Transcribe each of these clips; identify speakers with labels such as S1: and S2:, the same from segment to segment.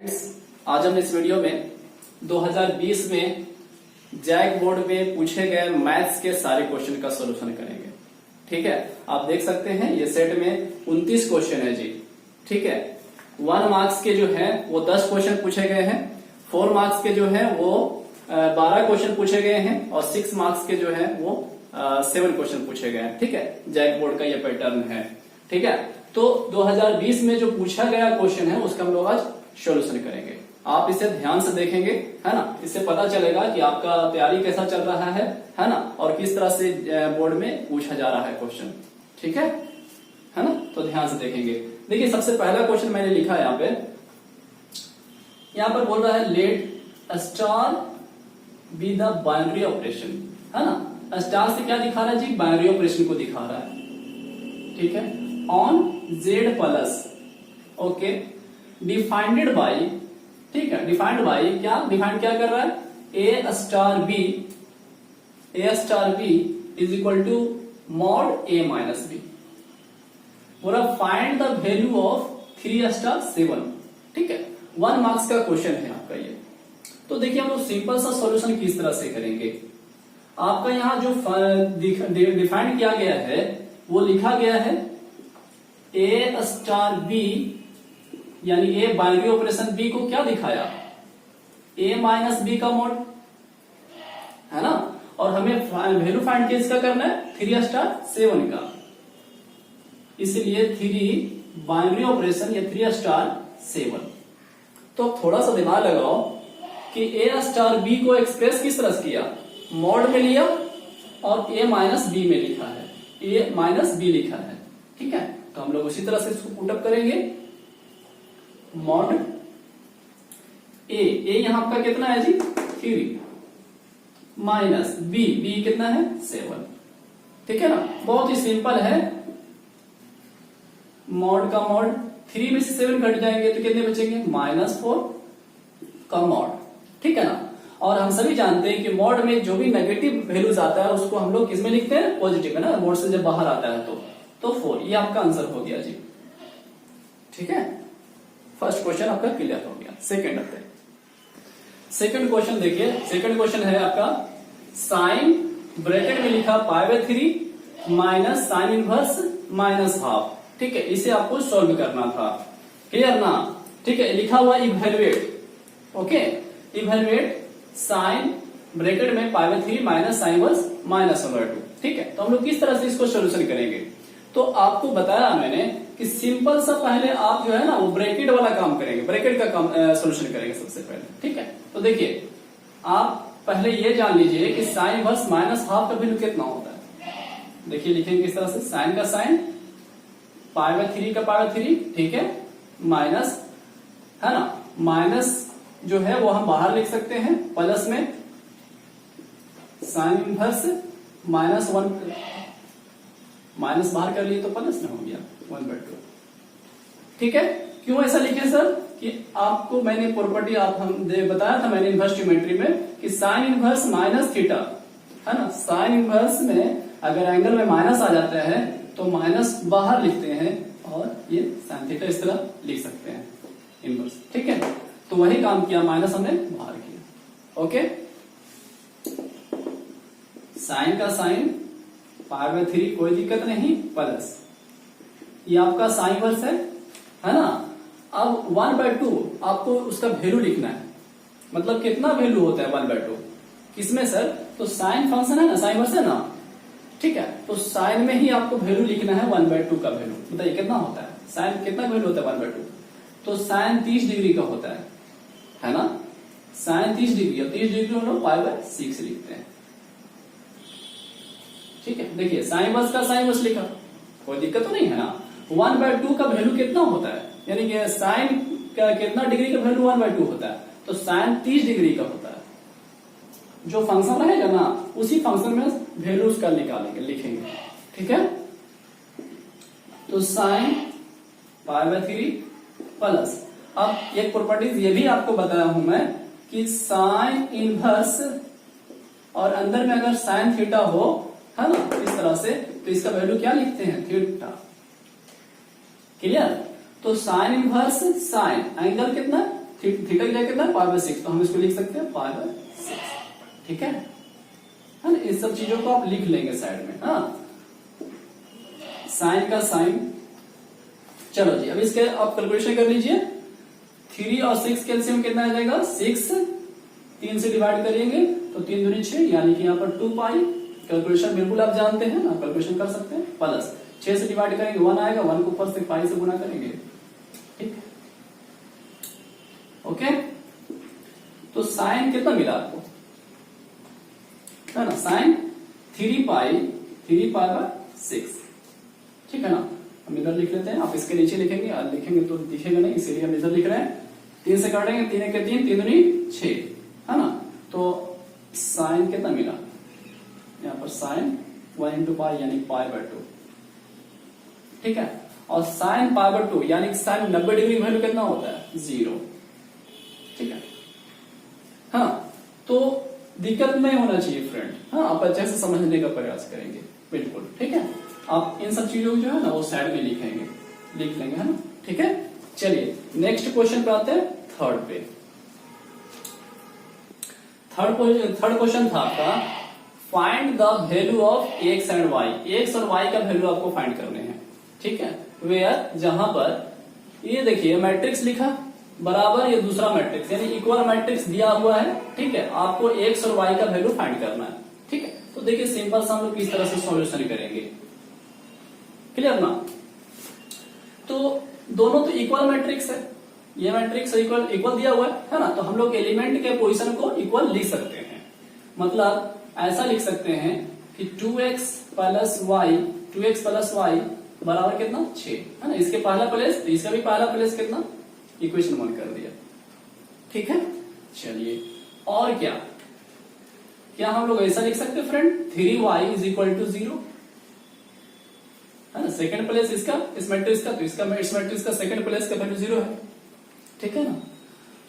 S1: आज हम इस वीडियो में 2020 में जैक बोर्ड में पूछे गए मैथ्स के सारे क्वेश्चन का सॉल्यूशन करेंगे। ठीक है, आप देख सकते हैं ये सेट में 29 क्वेश्चन है जी। ठीक है, 1 मार्क्स के जो है वो 10 क्वेश्चन पूछे गए हैं, 4 मार्क्स के जो है वो 12 क्वेश्चन पूछे गए हैं और 6 मार्क्स के जो है वो 7 क्वेश्चन पूछे गए हैं। ठीक है, जैक बोर्ड का ये पैटर्न है। ठीक है, तो 2020 में जो पूछा गया क्वेश्चन है उसका हम लोग आज सॉल्यूशन करेंगे। आप इसे ध्यान से देखेंगे, है ना, इससे पता चलेगा कि आपका तैयारी कैसा चल रहा है ना, और किस तरह से बोर्ड में पूछा जा रहा है क्वेश्चन। ठीक है ना, तो ध्यान से देखेंगे। देखिए, सबसे पहला क्वेश्चन मैंने लिखा है यहाँ पर बोल रहा है let star be the binary operation, है ना। स्टार से क्या दिखा रहा है जी? बाइनरी ऑपरेशन को दिखा रहा है। ठीक है, on Z plus, okay, defined by, ठीक है, डिफाइंड बाई क्या, डिफाइंड क्या कर रहा है? A star b is equal to mod a minus b. पूरा find the value of 3 star 7। ठीक है, 1 मार्क्स का क्वेश्चन है आपका ये। तो देखिए हम लोग सिंपल सा सॉल्यूशन किस तरह से करेंगे। आपका यहां जो डिफाइंड किया गया है वो लिखा गया है ए स्टार बी, यानी ए बाइनरी ऑपरेशन बी को क्या दिखाया? ए माइनस बी का मॉड, है ना। और हमें वैल्यू फाइंड किसका करना है? 3 स्टार 7 का। इसलिए 3 बाइनरी ऑपरेशन या 3 स्टार 7। तो थोड़ा सा दिमाग लगाओ कि ए स्टार बी को एक्सप्रेस किस तरह से किया? मॉड में लिया और ए माइनस बी में लिखा है, ए माइनस बी लिखा है। ठीक है, तो हम लोग उसी तरह से इसको पुटअप करेंगे। मॉड ए यहां आपका कितना है जी? 3 माइनस बी कितना है? 7। ठीक है ना, बहुत ही सिंपल है। मॉड का मॉड 3 में से 7 घट जाएंगे तो कितने बचेंगे? -4 का मॉड। ठीक है ना, और हम सभी जानते हैं कि मॉड में जो भी नेगेटिव वैल्यूज आता है उसको हम लोग किसमें लिखते हैं? पॉजिटिव, है ना। मॉड से जब बाहर आता है तो 4। ये आपका आंसर हो गया जी। ठीक है, फर्स्ट क्वेश्चन आपका क्लियर हो गया। सेकंड आते हैं। सेकंड क्वेश्चन देखिए, सेकंड क्वेश्चन है आपका साइन, ब्रैकेट में लिखा π/3 minus sine inverse minus half. ठीक है, इसे आपको सॉल्व करना था। क्लियर ना? ठीक है, लिखा हुआ evaluate, okay, evaluate sine bracket में π/3 माइनस साइन इनवर्स माइनस 2। ठीक है, तो हम लोग किस तरह से इसको सोल्यूशन करेंगे? तो आपको बताया मैंने कि सिंपल सा पहले आप जो है ना वो ब्रैकेट वाला काम करेंगे, ब्रैकेट का काम सोल्यूशन करेंगे सबसे पहले। ठीक है, तो देखिए आप पहले ये जान लीजिए कि साइन इनवर्स माइनस हाफ का वैल्यू कितना होता है। देखिए लिखेंगे किस तरह से, साइन का साइन, π/3 का π/3, ठीक है, माइनस, है ना, माइनस जो है वो हम बाहर लिख सकते हैं, प्लस में साइन इनवर्स -1, माइनस बाहर कर लिए तो प्लस में हो गया 1/2। ठीक है, क्यों ऐसा लिखे सर? कि आपको मैंने प्रॉपर्टी बताया था मैंने इनवर्स ज्योमेट्री में कि साइन इनवर्स माइनस थीटा, है ना। साइन इनवर्स में अगर एंगल में माइनस आ जाता है तो माइनस बाहर लिखते हैं और ये साइन थीटा इस तरह लिख सकते हैं इनवर्स। ठीक है, तो वही काम किया, माइनस हमने बाहर किया। ओके, साइन का साइन, π/3 कोई दिक्कत नहीं, प्लस ये आपका साइन इनवर्स है ना। अब 1/2 आपको उसका वैल्यू लिखना है, मतलब कितना वैल्यू होता है 1/2 किसमें सर? तो साइन फंक्शन है ना, साइन इनवर्स है ना। ठीक है, तो साइन में ही आपको वैल्यू लिखना है 1/2 का वैल्यू। बताइए कितना होता है? साइन कितना वैल्यू होता है 1/2? तो साइन 30 डिग्री का होता है ना। साइन 30 डिग्री और 30 डिग्री हम लोग π/6 लिखते हैं। ठीक है, देखिए साइन इनवर्स का साइन इनवर्स लिखा, कोई दिक्कत तो नहीं है ना। 1/2 का वैल्यू कितना होता है? यानी कि साइन का कितना डिग्री का वैल्यू 1/2 होता है? तो साइन 30 डिग्री का होता है। जो फंक्शन रहेगा ना उसी फंक्शन में वैल्यू उसका निकालेंगे, लिखेंगे। ठीक है, तो साइन π/3 प्लस, अब एक प्रॉपर्टीज ये भी आपको बताया हूं मैं कि साइन इनवर्स और अंदर में अगर साइन थीटा हो, है ना, इस तरह से, तो इसका वैल्यू क्या लिखते हैं? थीटा। क्लियर? तो साइन इनवर्स साइन, एंगल कितना? थीटा की जगह कितना है π/6, तो हम इसको लिख सकते हैं π/6, ठीक है ना। इस सब चीजों को आप लिख लेंगे साइड में। हाँ, साइन का साइन। चलो जी, अब इसके आप कैलकुलेशन कर लीजिए। 3 और 6 कैल्सियम कितना आ जाएगा 6, 3 से डिवाइड करेंगे तो 3 दूनी 6, यानी कि यहाँ पर 2 पाई। कैलकुलेशन बिल्कुल आप जानते हैं ना, कैलकुलेशन कर सकते हैं। प्लस 6 से डिवाइड करेंगे 1 आएगा, 1 को ऊपर से पाई से गुना करेंगे, ठीक है। ओके, तो साइन कितना मिला आपको, है ना, साइन 3π/6, ठीक है ना। हम इधर लिख लेते हैं, आप इसके नीचे लिखेंगे, लिखेंगे तो दिखेगा नहीं, इसीलिए हम इधर लिख रहे हैं। 3 से काटेंगे, 3 1 3, 3 दूनी 6, है ना। तो साइन कितना मिला यहाँ पर, साइन 1 × पाई यानी π/2, ठीक है। और साइन π/2 यानी साइन 90 डिग्री वैल्यू कितना होता है 0, ठीक है। हाँ, तो दिक्कत नहीं होना चाहिए फ्रेंड। हाँ, आप अच्छे से समझने का प्रयास करेंगे, बिल्कुल, ठीक है। आप इन सब चीजों को जो है ना वो साइड में लिख लेंगे, है ना, ठीक है। चलिए नेक्स्ट क्वेश्चन पे आते हैं, थर्ड पे। थर्ड क्वेश्चन था आपका, find the value of X and Y. X और वाई का वैल्यू आपको फाइंड करने हैं, ठीक है। वेयर, जहां पर ये देखिए मैट्रिक्स लिखा बराबर, ये दूसरा मैट्रिक्स यानी इक्वल मैट्रिक्स दिया हुआ है, ठीक है। आपको एक्स और वाई का वैल्यू फाइंड करना है, ठीक है। तो देखिए सिंपल सा हम लोग किस तरह से सॉल्यूशन करेंगे, क्लियर ना। तो दोनों तो इक्वल मैट्रिक्स है, ये मैट्रिक्स इक्वल दिया हुआ है ना। तो हम लोग एलिमेंट के पोजीशन को इक्वल लिख सकते हैं। मतलब ऐसा लिख सकते हैं कि 2x + y बराबर कितना 6, है ना। इसके पहला प्लेस, तो इसका भी पहला प्लेस कितना, इक्वेशन 1 कर दिया, ठीक है। चलिए और क्या हम लोग ऐसा लिख सकते हैं फ्रेंड, 3y = 0, है ना। सेकंड प्लेस इसका, इस मैट्रिक्स का, तो इसका इस मैट्रिक्स का सेकंड प्लेस का वैल्यू 0 है, ठीक है ना।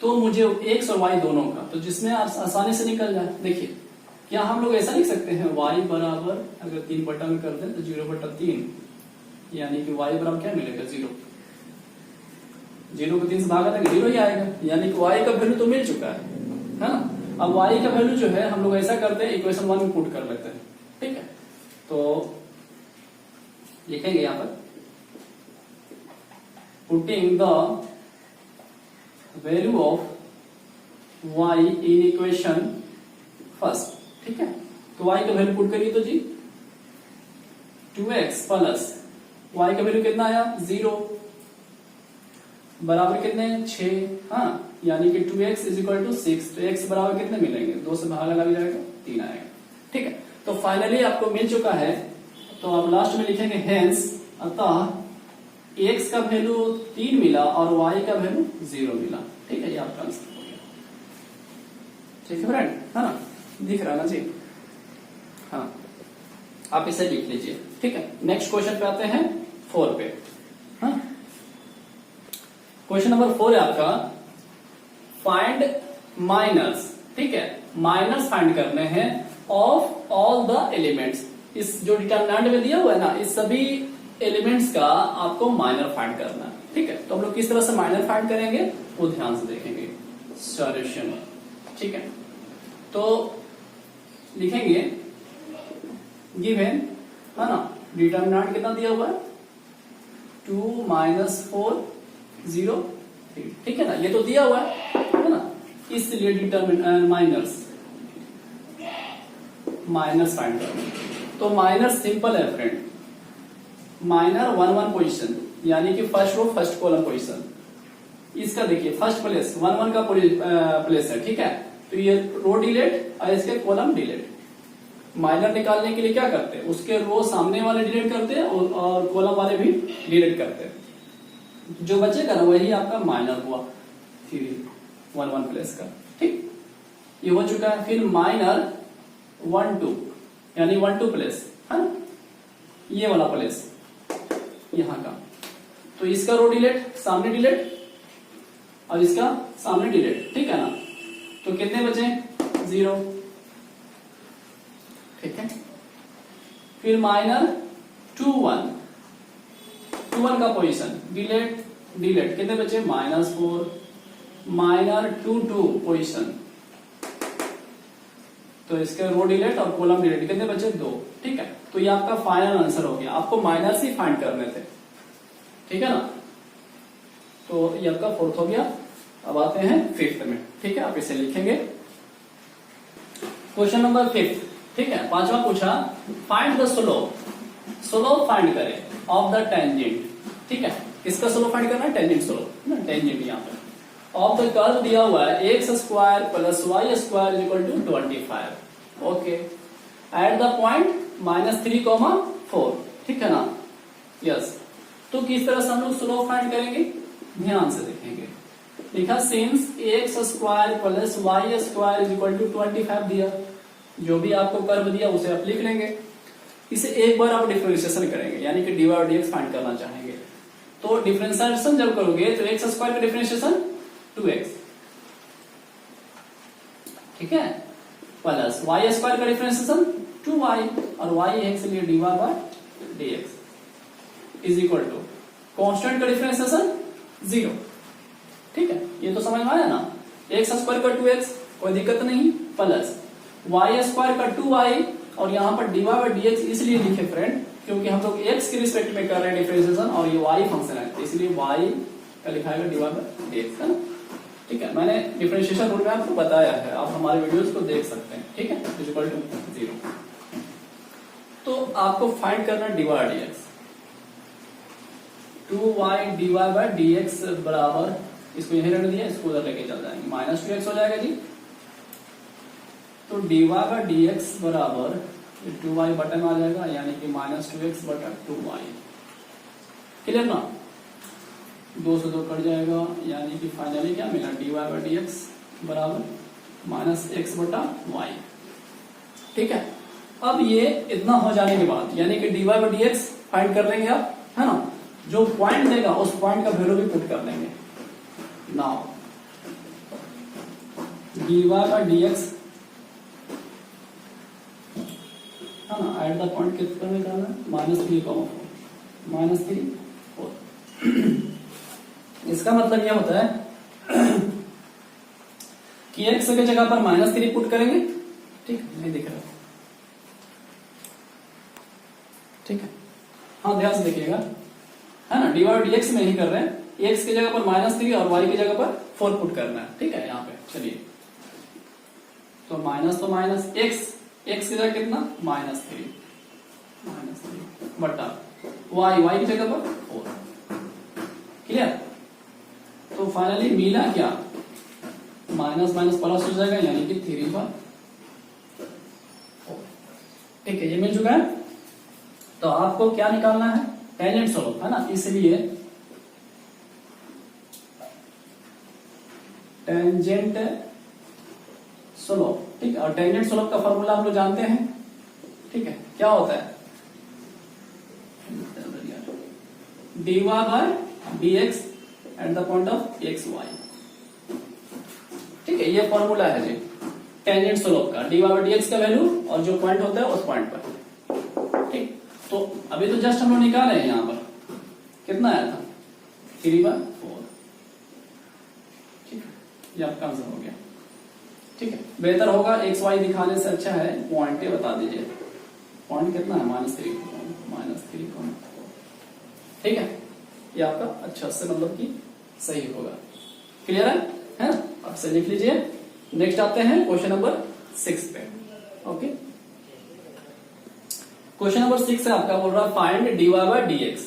S1: तो मुझे x और y दोनों का, तो जिसमें आसानी से निकल जाए। देखिए क्या हम लोग ऐसा लिख सकते हैं, y बराबर अगर 3 बटा में कर दें तो 0/3, यानी कि y बराबर क्या मिलेगा 0, 0 को 3 से भागा देंगे 0 ही आएगा, यानी कि y का वैल्यू तो मिल चुका है ना। अब y का वैल्यू जो है हम लोग ऐसा करते हैं, इक्वेशन 1 में पुट कर लेते हैं, ठीक है। तो लिखेंगे यहां पर, putting the value of y in equation first, ठीक है। तो y का वैल्यू पुट करिए तो जी 2x + y का वैल्यू कितना आया 0 बराबर कितने 6, हाँ, यानी कि 2x = 6, तो x बराबर कितने मिलेंगे, 2 से भागा लग जाएगा 3 आएगा, ठीक है। तो फाइनली आपको मिल चुका है, तो आप लास्ट में लिखेंगे हेंस, अतः x का वैल्यू 3 मिला और y का वैल्यू 0 मिला, ठीक है। ये आपका आंसर हो गया, ठीक है फ्रेंड, है ना, दिख रहा ना जी। हाँ, आप इसे लिख लीजिए, ठीक है। नेक्स्ट क्वेश्चन पे आते हैं 4 पे। हाँ, क्वेश्चन नंबर 4 है आपका, फाइंड माइनस, ठीक है, माइनस फाइंड करने हैं ऑफ ऑल द एलिमेंट्स। इस जो डिटरमिनेंट में दिया हुआ है ना, इस सभी एलिमेंट्स का आपको माइनर फाइंड करना है, ठीक है। तो हम लोग किस तरह से माइनर फाइंड करेंगे वो ध्यान से देखेंगे, सॉल्यूशन, ठीक है। तो लिखेंगे गिवन, है ना, डिटरमिनेंट कितना दिया हुआ है 2 - 4 0, ठीक है ना, ये तो दिया हुआ है ना। इसलिए डिटरमिनेंट माइनस फाइंड करना। तो माइनर सिंपल है फ्रेंड, माइनर 1 1 पोजीशन, यानी कि first row first column position. इसका देखिए फर्स्ट प्लेस 1 1 का प्लेस है, ठीक है। तो ये रो डिलीट और इसके कॉलम डिलीट। माइनर निकालने के लिए क्या करते हैं, उसके रो सामने वाले डिलीट करते हैं और कॉलम वाले भी डिलीट करते हैं। जो बचेगा ना वही आपका माइनर हुआ 3 1 1 प्लेस का, ठीक, ये हो चुका है। फिर माइनर 1 2, यानी 1 2 प्लेस, है ना, ये वाला प्लेस यहां का। तो इसका रो डिलीट, सामने डिलीट और इसका सामने डिलीट, ठीक है ना। तो कितने बचे 0, ठीक है। फिर माइनर 2 1 का पोजीशन डिलीट डिलीट, कितने बचे -4, माइनर टू पोजिशन, तो इसके रो डिलीट और कॉलम डिलीट, कितने बचे 2। ठीक है, तो ये आपका फाइनल आंसर हो गया। आपको माइनर्स ही फाइंड करने थे, ठीक है ना। तो ये आपका 4th हो गया। अब आते हैं 5th में। ठीक है, आप इसे लिखेंगे। क्वेश्चन नंबर 5, ठीक है, 5वां पूछा, find the slope, slope find करें ऑफ द टेंजेंट। ठीक है, किसका स्लोप फाइंड करना है, टेंजेंट स्लोप ना, टेंजेंट यहाँ पे ऑफ द कर्व दिया हुआ है X square plus Y square equal to 25। Okay, at the point -3,4। ठीक है ना, यस। तो किस तरह से हम लोग स्लोप फाइंड करेंगे, ध्यान से देखेंगे। लिखा since X square plus Y square equal to 25 दिया, जो भी आपको कर्व दिया उसे आप लिख लेंगे। इसे एक बार आप डिफरेंशिएशन करेंगे, यानी कि dy और dx फाइंड करना चाहेंगे। तो डिफरेंशिएशन जब करोगे तो एक्स स्क्वायर का डिफरेंशिएशन 2x, ठीक है, प्लस वाई स्क्वायर का डिफरेंशिएशन 2y, और y है इसलिए dy by dx is equal to constant का डिफरेंशिएशन 0। ठीक है, ये तो समझ में आया ना। एक्स स्क्वायर का 2x कोई दिक्कत नहीं, प्लस वाई स्क्वायर का 2y, और यहाँ पर dy बाय dx इसलिए लिखे फ्रेंड क्योंकि हम लोग x के रिस्पेक्ट में कर रहे हैं डिफरेंशिएशन, और ये y फंक्शन है, तो इसलिए y का लिखा है dy बाय dx, है ना। ठीक है, मैंने डिफरेंशिएशन रूल में आपको बताया है, आप हमारे वीडियोस को देख सकते हैं। ठीक है, इक्वल टू 0। तो आपको फाइंड करना dy dx, 2y dy by dx बराबर, इसको यहीं रहने दिया, इसको उधर लेके चल जाएंगे, -2x हो जाएगा जी। तो dy बाय dx बराबर 2y बटन आ जाएगा, यानी कि -2x बटा 2y। क्लियर ना, 2 से 2 कट जाएगा, यानी कि फाइनली क्या मिला, dy बाय dx बराबर -x बटा y। ठीक है, अब ये इतना हो जाने के बाद, यानी कि dy बाय dx फाइंड कर लेंगे आप, है ना। जो पॉइंट देगा उस पॉइंट का वैल्यू भी पुट कर लेंगे। नाउ dy बाय dx, है ना, एट द पॉइंट कितना निकालना है, -3,4, -3,4। इसका मतलब यह होता है कि x की जगह पर -3 पुट करेंगे। ठीक, नहीं दिख रहा, ठीक है, हाँ ध्यान से देखिएगा, है ना। dy और dx में नहीं कर रहे हैं, x की जगह पर -3 और y की जगह पर 4 पुट करना है। ठीक है, यहाँ पे चलिए, तो माइनस तो माइनस, x की जगह कितना, -3 बटा y की जगह पर 4। क्लियर, तो फाइनली मिला क्या, माइनस माइनस प्लस हो जाएगा, यानी कि 3/4। ठीक है, ये मिल चुका है। तो आपको क्या निकालना है, टेंजेंट स्लोप, है ना, इसलिए टेंजेंट स्लोप। ठीक है, और टेंजेंट स्लोप का फॉर्मूला हम लोग जानते हैं। ठीक है, क्या होता है, dy by dx at the point of X Y. ठीक है, ये फॉर्मूला है जी टेंजेंट स्लोप का, dy बाय dx का वैल्यू और जो पॉइंट होता है उस पॉइंट पर। ठीक, तो अभी तो जस्ट हम लोग निकाले हैं, यहां पर कितना आया था, 3/4। ठीक है, ये आपका आंसर हो गया। ठीक है, बेहतर होगा एक्स वाई दिखाने से अच्छा है पॉइंट बता दीजिए, पॉइंट कितना है, -3,4। ठीक है, ये आपका अच्छा से मतलब कि सही होगा। क्लियर है ना, अब से लिख लीजिए। नेक्स्ट आते हैं क्वेश्चन नंबर 6 पे। ओके, क्वेश्चन नंबर 6 है आपका, बोल रहा है find dy by dx।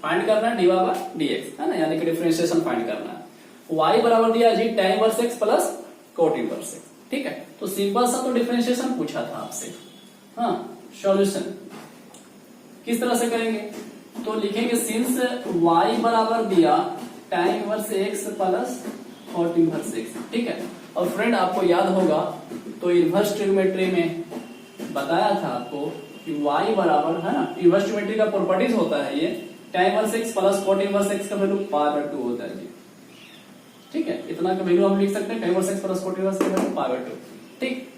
S1: Find करना है dy बाय dx, है ना, यानी कि डिफरेंशिएशन फाइंड करना है। y बराबर दिया जी tan inverse x plus cot inverse x। ठीक है, तो सिंपल सा तो डिफरेंशिएशन पूछा था आपसे। हाँ, सॉल्यूशन किस तरह से करेंगे, तो लिखेंगे सिंस y बराबर दिया tan inverse x plus cot inverse x। ठीक है, और फ्रेंड आपको याद होगा तो इनवर्स ट्रिग्नोमेट्री में बताया था आपको कि y बराबर, है ना, इनवर्स ट्रिग्नोमेट्री का प्रॉपर्टीज होता है ये, tan inverse x plus cot inverse x का वैल्यू π/2 होता है जी। ठीक है, इतना का वैल्यू हम लिख सकते हैं, tan inverse x plus cot inverse का वैल्यू π/2। ठीक,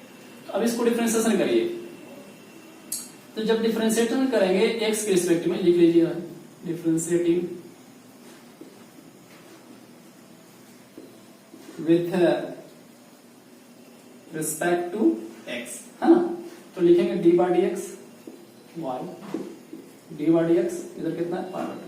S1: अब इसको डिफरेंशिएशन करिए, तो जब डिफरेंशिएशन करेंगे x के रिस्पेक्ट में, लिख लीजिए differentiating with respect to X, है ना। तो लिखेंगे D by D X Y, D by D X इधर कितना है पाई बाई 2।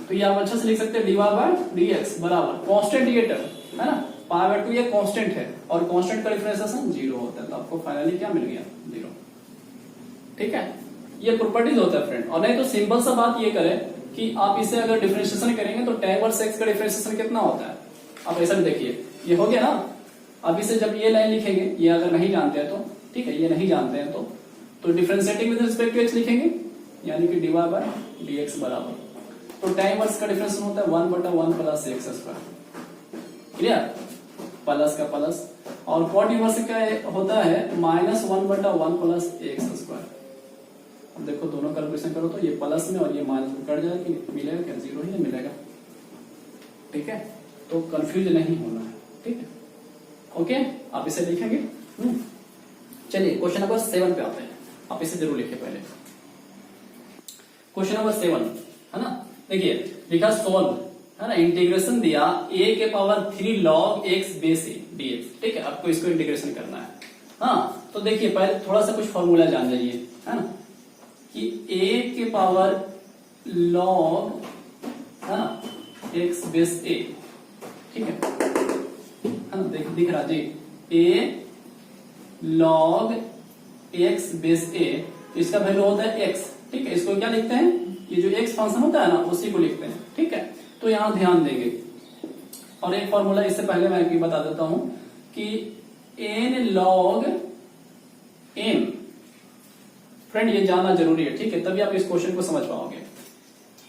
S1: तो ये आप अच्छे से लिख सकते हैं D Y by D X बराबर कांस्टेंट ये टर्म है ना, पाई बाई 2 ये कांस्टेंट है और कांस्टेंट का डिफरेंशिएशन 0 होता है, तो आपको फाइनली क्या मिल गया 0। ठीक है, ये प्रॉपर्टीज होता है फ्रेंड। और नहीं तो सिंपल सा बात ये करें कि आप इसे अगर डिफरेंशिएशन करेंगे तो tan इनवर्स x का डिफरेंशिएशन कितना होता है, आप ऐसा भी देखिए, ये हो गया ना। अब इसे जब ये लाइन लिखेंगे, ये अगर नहीं जानते हैं तो ठीक है, ये नहीं जानते हैं तो differentiating with respect to x लिखेंगे, यानी कि dy बाय dx बराबर, तो tan इनवर्स का डिफरेंशिएशन होता है 1/1 plus x square, clear, plus का प्लस, और cot इनवर्स का होता है -1/1 प्लस x स्क्वायर। अब देखो दोनों कैलकुलेशन करो तो ये प्लस में और ये माइनस में कट जाएगा, कि मिलेगा क्या, 0 ही मिलेगा। ठीक है, तो कंफ्यूज नहीं होना है। ठीक है, ओके, आप इसे लिखेंगे। चलिए क्वेश्चन नंबर 7 पे आते हैं, आप इसे जरूर लिखिए पहले। क्वेश्चन नंबर 7 है ना, देखिए लिखा सोल्व, है ना, इंटीग्रेशन दिया a के power 3 log x base a dx। ठीक है, आपको इसको इंटीग्रेशन करना है। हाँ, तो देखिए पहले थोड़ा सा कुछ फॉर्मूला जान जाइए, है ना, कि a के पावर log, है ना, x बेस a, ठीक है ना, दिख रहा जी, a log x base a, तो इसका वैल्यू होता है x। ठीक है, इसको क्या लिखते हैं, ये जो x फंक्शन होता है ना उसी को लिखते हैं। ठीक है, तो यहां ध्यान देंगे, और एक फॉर्मूला इससे पहले मैं भी बता देता हूं कि n log m, फ्रेंड ये जानना जरूरी है। ठीक है, तभी आप इस क्वेश्चन को समझ पाओगे।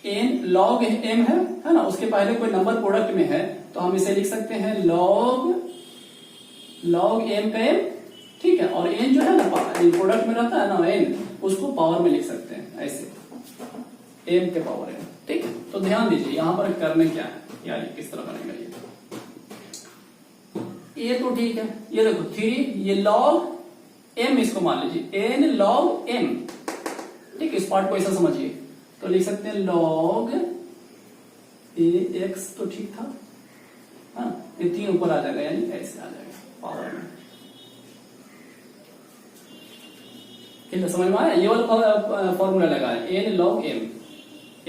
S1: n log m है ना, उसके पहले कोई नंबर प्रोडक्ट में है तो हम इसे लिख सकते हैं log m का m। ठीक है, और n जो है ना प्रोडक्ट में रहता है ना n, उसको पावर में लिख सकते हैं ऐसे, m के पावर n। ठीक है, तो ध्यान दीजिए यहां पर करने क्या है, यार किस तरह बनेगा ये तो ठीक है, ये देखो 3, ये log m, इसको मान लीजिए n log m। ठीक है, इस पार्ट को ऐसा समझिए, तो लिख सकते हैं log ax, तो ठीक था, हाँ, ये 3 ऊपर आ जाएगा, यानी ऐसे आ जाएगा पावर में। ठीक है, समझ में आया, ये वाला फॉर्मूला लगा है n log m,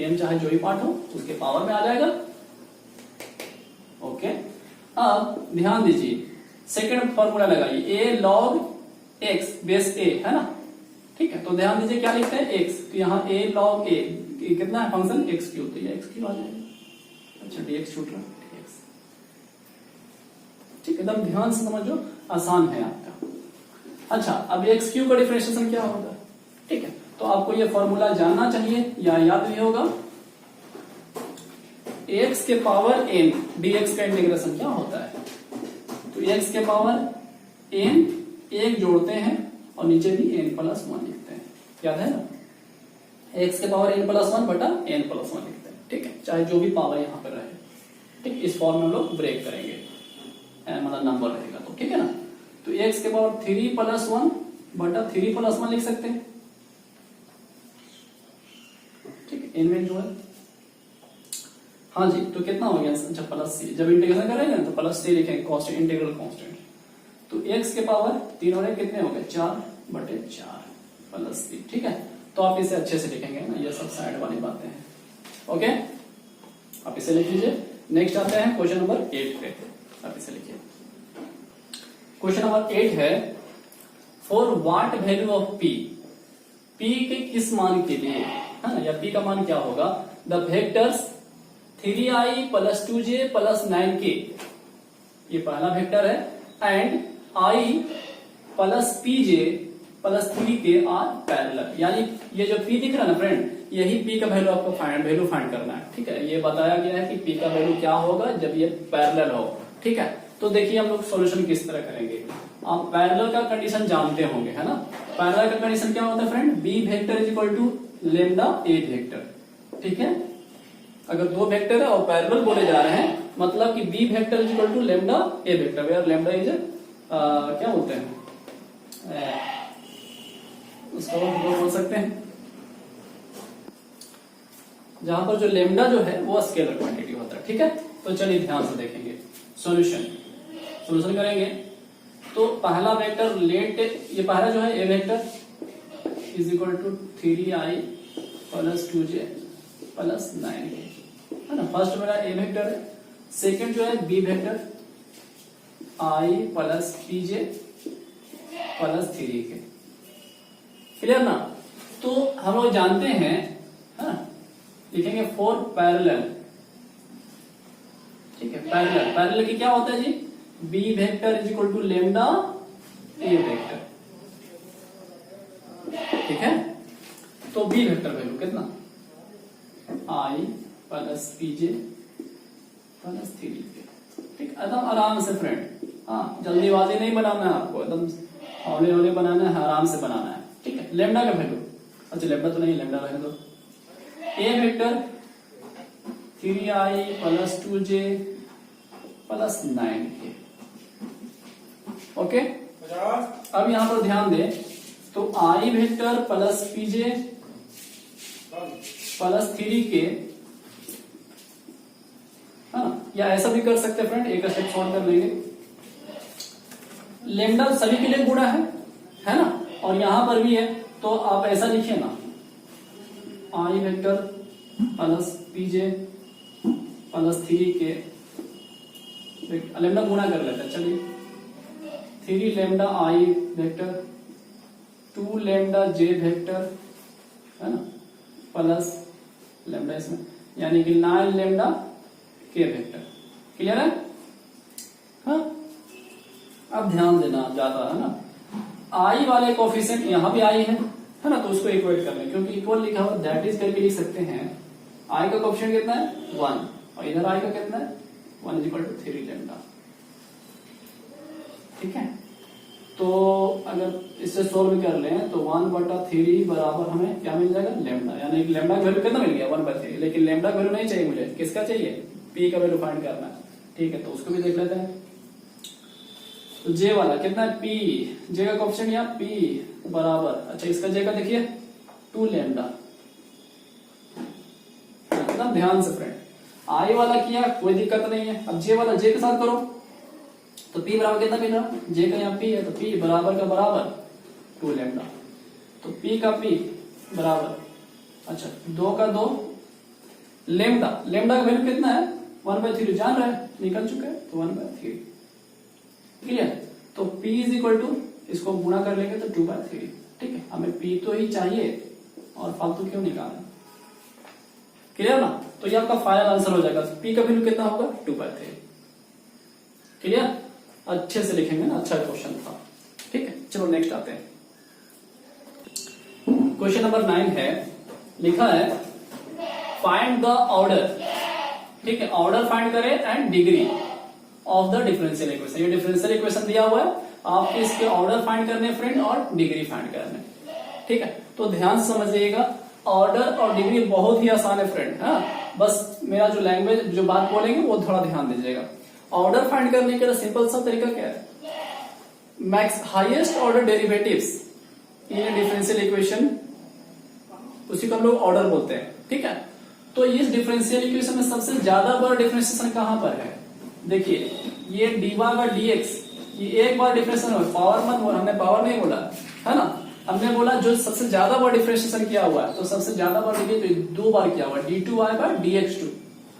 S1: m चाहे जो भी पार्ट हो उसके पावर में आ जाएगा। ओके, अब ध्यान दीजिए सेकंड फॉर्मूला लगाइए a log x base a, है ना। ठीक है, तो ध्यान दीजिए क्या लिखते हैं x, तो यहाँ a log a कितना है फंक्शन x क्यूब, तो ये x क्यूब आ जाएगा। अच्छा dx छूट रहा है, dx। ठीक है, एकदम ध्यान से समझो, आसान है आपका। अच्छा, अब x क्यूब का डिफरेंशिएशन क्या होगा। ठीक है, तो आपको ये फॉर्मूला जानना चाहिए या याद भी होगा, x के पावर n dx का इंटीग्रेशन क्या होता है, तो x के पावर n एक जोड़ते हैं और नीचे भी n+1 लिखते हैं, याद है ना, x के पावर n+1 बटा n+1 लिखते हैं। ठीक है, चाहे जो भी पावर यहां पर रहे। ठीक, इस फॉर्म में हम लोग ब्रेक करेंगे, मतलब नंबर रहेगा तो, ठीक है ना। तो x के पावर 3+1 बटा 3+1 लिख सकते हैं। ठीक है, n में जो है, हाँ जी, तो कितना हो गया, अच्छा प्लस c, जब इंटीग्रेशन करेंगे तो प्लस c लिखेंगे, कांस्टेंट, इंटीग्रल कांस्टेंट। तो x के पावर 3 हो रहे, कितने हो गए 4/4 प्लस c। ठीक है, तो आप इसे अच्छे से लिखेंगे ना, ये सब साइड वाली बातें हैं। ओके, आप इसे लिख लीजिए। नेक्स्ट आते हैं क्वेश्चन नंबर 8 पे, आप इसे लिखिए। क्वेश्चन नंबर 8 है, for what value of p, p के किस मान के लिए, है ना, या p का मान क्या होगा, the vectors 3i + 2j + 9k, ये पहला वेक्टर है, and i + pj + 3k are parallel, यानी ये जो p दिख रहा है ना फ्रेंड, यही p का वैल्यू आपको वैल्यू फाइंड करना है। ठीक है, ये बताया गया है कि p का वैल्यू क्या होगा जब ये पैरेलल हो। ठीक है, तो देखिए हम लोग सॉल्यूशन किस तरह करेंगे। आप पैरेलल का कंडीशन जानते होंगे, है ना। पैरेलल का कंडीशन क्या होता है friend, b vector = lambda a vector. ठीक है, अगर दो वेक्टर है और पैरेलल बोले जा रहे हैं, मतलब कि b vector = lambda a vector, where lambda is क्या बोलते हैं उसको, बोल सकते हैं जहां पर जो लैम्डा जो है वो स्केलर क्वांटिटी होता है। ठीक है, तो चलिए ध्यान से देखेंगे। सॉल्यूशन करेंगे तो पहला वेक्टर लेट, ये पहला जो है a vector is equal to 3i plus 2j plus 9k, है ना। फर्स्ट मेरा ए वेक्टर है, सेकंड जो है B vector i plus pj plus 3k, clear ना। तो हम लोग जानते हैं, है ना, लिखेंगे फॉर पैरेलल, ठीक है। पैरेलल की क्या होता है जी, b vector is equal to lambda a vector, ठीक है। तो बी वेक्टर वैल्यू कितना, आई प्लस पीजे प्लस 3k, ठीक, एकदम आराम से फ्रेंड। हाँ, जल्दीबाजी नहीं बनाना है आपको, एकदम हौले हौले बनाना है, आराम से बनाना है, ठीक है। लेमडा का वैल्यू, अच्छा लेमडा तो नहीं, लेमडा रहने दो। A vector 3i plus 2j plus 9k, okay. अब यहां पर ध्यान दें तो i vector plus pj plus 3k, हाँ, या ऐसा भी कर सकते हैं फ्रेंड, एक स्टेप सॉल्व कर लेंगे। लेमडा सभी के लिए गुणा है ना, और यहां पर भी है, तो आप ऐसा लिखिए ना, i vector plus pj plus 3k, lambda गुणा कर लेते हैं, चलिए 3 lambda i vector 2 lambda j vector, है ना, प्लस लेमडा इसमें, यानी कि 9 लेमडा k वेक्टर, क्लियर है। हाँ, अब ध्यान देना ज्यादा, है ना, i वाले कोफिशिएंट यहां भी i है ना, तो उसको इक्वेट कर लें, क्योंकि इक्वल लिखा हुआ दैट इज करके लिख सकते हैं। i का कोफिशिएंट कितना है 1, और इधर i का कितना है 1 इज इक्वल टू 3 लेमडा, ठीक है। तो अगर इससे सोल्व कर लें तो 1/3 बराबर हमें क्या मिल जाएगा, लेमडा, यानी लेमडा का वैल्यू कितना मिल गया 1/3, लेकिन लेमडा का वैल्यू नहीं चाहिए मुझे, किसका चाहिए, पी का वैल्यू फाइंड करना है, ठीक है। तो उसको भी देख लेते हैं। तो जे वाला कितना है पी, जे का कोफिशिएंट यहाँ पी बराबर, अच्छा इसका जे का देखिए 2 लेमडा, एकदम ध्यान से फ्रेंड। आई वाला किया कोई दिक्कत नहीं है, अब जे वाला जे के साथ करो तो P बराबर कितना मिल रहा, J का यहाँ P है तो P बराबर का बराबर 2 लेमडा, तो P का P बराबर, अच्छा 2 का 2 लेमडा, लेमडा का वैल्यू कितना है 1/3, जान रहे हैं, निकल चुका है, तो 1/3, क्लियर। तो P इज इक्वल टू, इसको गुणा कर लेंगे तो 2/3, ठीक है। हमें P तो ही चाहिए और फालतू क्यों निकालना, क्लियर ना। तो ये आपका फाइनल आंसर हो जाएगा, P का वैल्यू कितना होगा 2/3, क्लियर। अच्छे से लिखेंगे ना, अच्छा क्वेश्चन था, ठीक है। चलो नेक्स्ट आते हैं, क्वेश्चन नंबर 9 है, लिखा है फाइंड द ऑर्डर, ठीक है, ऑर्डर फाइंड करें and degree of the differential equation. ये डिफरेंशियल इक्वेशन दिया हुआ है, आपको इसके ऑर्डर फाइंड करने फ्रेंड और डिग्री फाइंड करने, ठीक है। तो ध्यान से समझिएगा, ऑर्डर और डिग्री बहुत ही आसान है फ्रेंड, हाँ, बस मेरा जो लैंग्वेज जो बात बोलेंगे वो थोड़ा ध्यान दीजिएगा। ऑर्डर फाइंड करने के लिए सिंपल सा तरीका क्या है, मैक्स हाईएस्ट ऑर्डर डेरिवेटिव्स इन डिफरेंशियल इक्वेशन, उसी को हम लोग ऑर्डर बोलते हैं, ठीक है। तो इस डिफरेंशियल इक्वेशन में सबसे ज्यादा बड़ा डिफरेंशिएशन कहां पर है, देखिए ये dy/dx, ये एक बार डिफरेंशिएशन है, पावर मत बोला, हमने पावर नहीं बोला, है ना, हमने बोला जो सबसे ज्यादा बार डिफरेंशिएशन किया हुआ है, तो सबसे ज्यादा बार देखिए तो 2 बार किया हुआ है, d2y/dx2,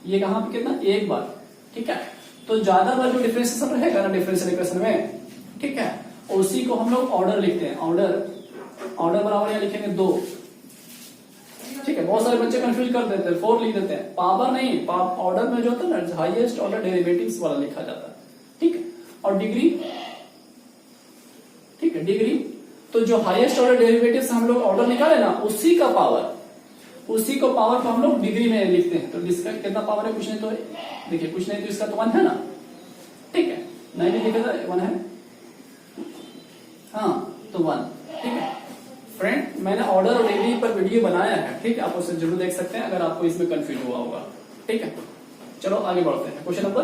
S1: ये कहां पे कितना, एक बार, ठीक है। तो ज्यादा बार जो डिफरेंशिएशन रहेगा ना डिफरेंशियल इक्वेशन में, ठीक है, उसी को हम लोग ऑर्डर लिखते हैं, ऑर्डर बराबर यहां लिखेंगे 2, ठीक है। बहुत सारे बच्चे कंफ्यूज कर देते हैं, 4 लिख देते हैं, पावर नहीं, ऑर्डर में जो होता है ना हाईएस्ट ऑर्डर डेरिवेटिव्स वाला लिखा जाता है, ठीक है। और डिग्री, ठीक है, डिग्री तो जो हाईएस्ट ऑर्डर डेरिवेटिव्स हम लोग ऑर्डर निकाले ना, उसी का पावर, उसी को पावर को हम लोग डिग्री में लिखते हैं। तो इसका कितना पावर है, कुछ नहीं तो देखिए, कुछ नहीं तो इसका तो 1 है ना, ठीक है, नहीं भी लिखा था 1 है, हाँ तो 1, ठीक है। फ्रेंड मैंने ऑर्डर और डिग्री पर वीडियो बनाया है, ठीक है, आप उसे जरूर देख सकते हैं अगर आपको इसमें कंफ्यूज हुआ होगा, ठीक है। चलो आगे बढ़ते हैं क्वेश्चन नंबर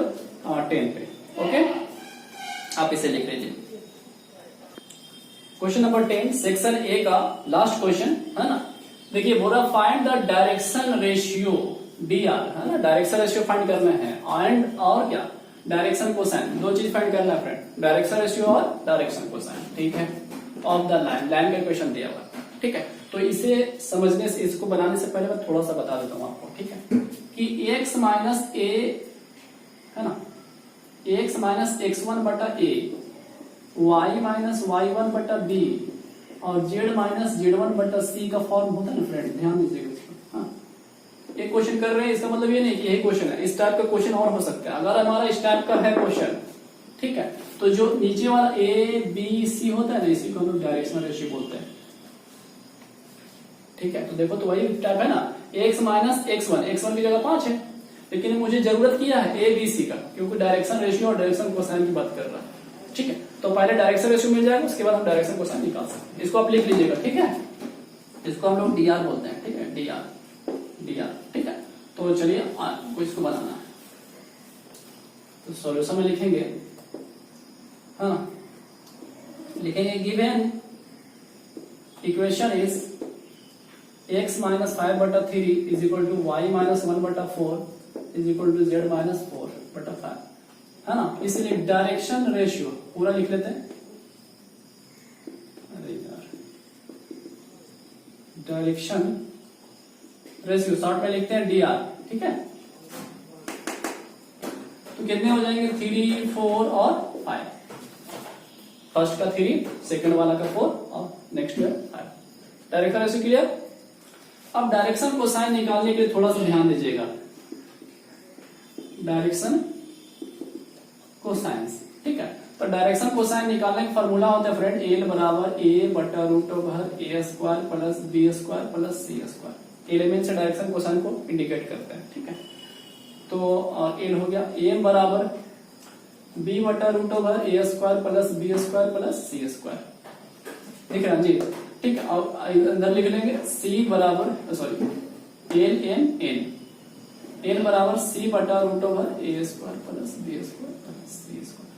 S1: 10 पे, ओके, आप इसे लिख लीजिए। क्वेश्चन नंबर 10 सेक्शन ए का लास्ट क्वेश्चन है ना, देखिए बोला find the direction ratio dr, है ना, डायरेक्शन रेशियो फाइंड करना है, एंड और क्या डायरेक्शन कोसाइन, दो चीज फाइंड करना है फ्रेंड, डायरेक्शन रेशियो और डायरेक्शन कोसाइन, ठीक है, ऑफ द लाइन, लाइन का क्वेश्चन दिया हुआ, ठीक है। तो इसे समझने से, इसको बनाने से पहले मैं थोड़ा सा बता देता हूं आपको, ठीक है, कि x माइनस ए है ना, x माइनस x1 बटा ए, y माइनस y1 बटा बी और z माइनस z1 बटा सी का फॉर्म होता है ना फ्रेंड, ध्यान दीजिएगा इसको। हाँ, ये क्वेश्चन कर रहे हैं, इसका मतलब ये नहीं कि यही क्वेश्चन है, इस टाइप का क्वेश्चन और हो सकता है। अगर हमारा इस टाइप का है क्वेश्चन, ठीक है, तो जो नीचे वाला ए बी सी होता है ना, इसी को हम लोग डायरेक्शनल रेशियो बोलते हैं, ठीक है। तो देखो, तो वही टाइप है ना, x माइनस x1, x1 की जगह 5 है, लेकिन मुझे जरूरत किया है ए बी सी का, क्योंकि डायरेक्शन रेशियो और डायरेक्शन कोसाइन की बात कर रहा है, ठीक है। तो पहले डायरेक्शन रेशियो मिल जाएगा, उसके बाद हम डायरेक्शन कोसाइन निकाल सकते हैं। इसको आप लिख लीजिएगा, ठीक है, इसको हम लोग dr बोलते हैं, ठीक है, dr, ठीक है। तो चलिए आपको इसको बनाना है, तो सॉल्यूशन में लिखेंगे, हाँ, लिखेंगे given equation is x minus 5 बटा 3 is equal to y minus 1 बटा 4 is equal to z minus 4 बटा 5, है ना। इसलिए डायरेक्शन रेशियो पूरा लिख लेते हैं, अरे यार, डायरेक्शन रेशियो शॉर्ट में लिखते हैं dr, ठीक है। तो कितने हो जाएंगे, 3, 4 और 5, फर्स्ट का 3, सेकंड वाला का 4 और नेक्स्ट है 5। Direction ratio clear. अब डायरेक्शन कोसाइन निकालने के लिए थोड़ा सा ध्यान दीजिएगा, डायरेक्शन कोसाइन, ठीक है। तो डायरेक्शन कोसाइन निकालने का फॉर्मूला होता है फ्रेंड, एल बराबर ए बटा root over a square plus b square plus c square, element से डायरेक्शन कोसाइन को इंडिकेट करते हैं, ठीक है। तो एल हो गया एम बराबर बी बटा root over a square plus b square plus c square, ठीक है जी, ठीक है। और अंदर लिख लेंगे सी बराबर, sorry, l m n, l बराबर सी बटा root over a square plus b square plus c square,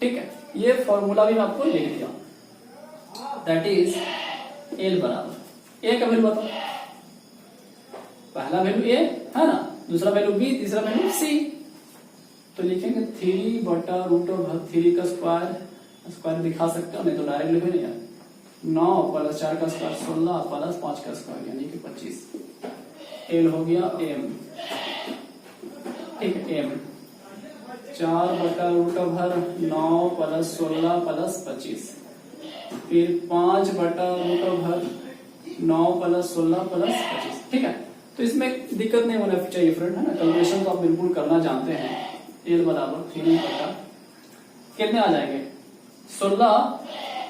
S1: ठीक है। ये फॉर्मूला भी मैं आपको लिख दिया, दैट इज एल बराबर, ए का वैल्यू बताओ, पहला वैल्यू ए है ना, दूसरा वैल्यू बी, तीसरा वैल्यू सी। तो लिखेंगे 3 बटा रूट ओवर 3 का स्क्वायर, स्क्वायर दिखा सकते हो, नहीं तो डायरेक्ट लिखे नहीं यार, 9 प्लस 4 का स्क्वायर 16 प्लस 5 का स्क्वायर यानी कि 25, एल हो गया एम, ठीक है, एम 4 बटा रूट ओवर 9 प्लस 16 प्लस 25, फिर 5 बटा रूट ओवर 9 प्लस 16 प्लस 25, ठीक है। तो इसमें दिक्कत नहीं होना चाहिए फ्रेंड, है ना, कैलकुलेशन तो आप बिल्कुल करना जानते हैं। एल बराबर 3 बटा कितने आ जाएंगे, 16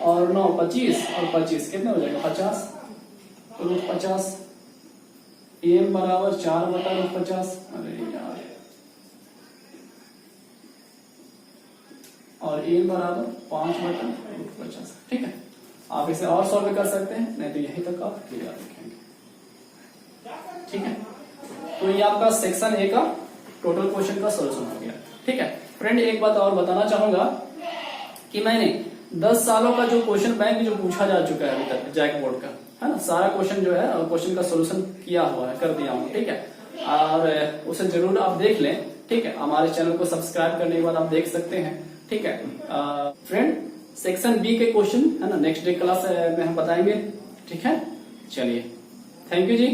S1: और 9 25 और 25 कितने हो जाएगा 50, रूट 50, एम बराबर 4 बटा रूट 50, अरे यार, और एम बराबर 5 बटा रूट 50, ठीक है। आप इसे और सॉल्व कर सकते हैं, नहीं तो यहीं तक आप क्लियर रखेंगे, ठीक है। तो ये आपका सेक्शन ए का टोटल क्वेश्चन का सोल्यूशन हो गया, ठीक है। फ्रेंड एक बात और बताना चाहूंगा कि मैंने 10 सालों का जो क्वेश्चन बैंक जो पूछा जा चुका है अभी तक जैक बोर्ड का, है ना, सारा क्वेश्चन जो है क्वेश्चन का सोल्यूशन किया हुआ है, कर दिया हूँ, ठीक है। और उसे जरूर आप देख लें, ठीक है। हमारे चैनल को सब्सक्राइब करने के बाद आप देख सकते हैं, ठीक है। फ्रेंड सेक्शन बी के क्वेश्चन है ना नेक्स्ट डे क्लास में हम बताएंगे, ठीक है। चलिए, थैंक यू जी।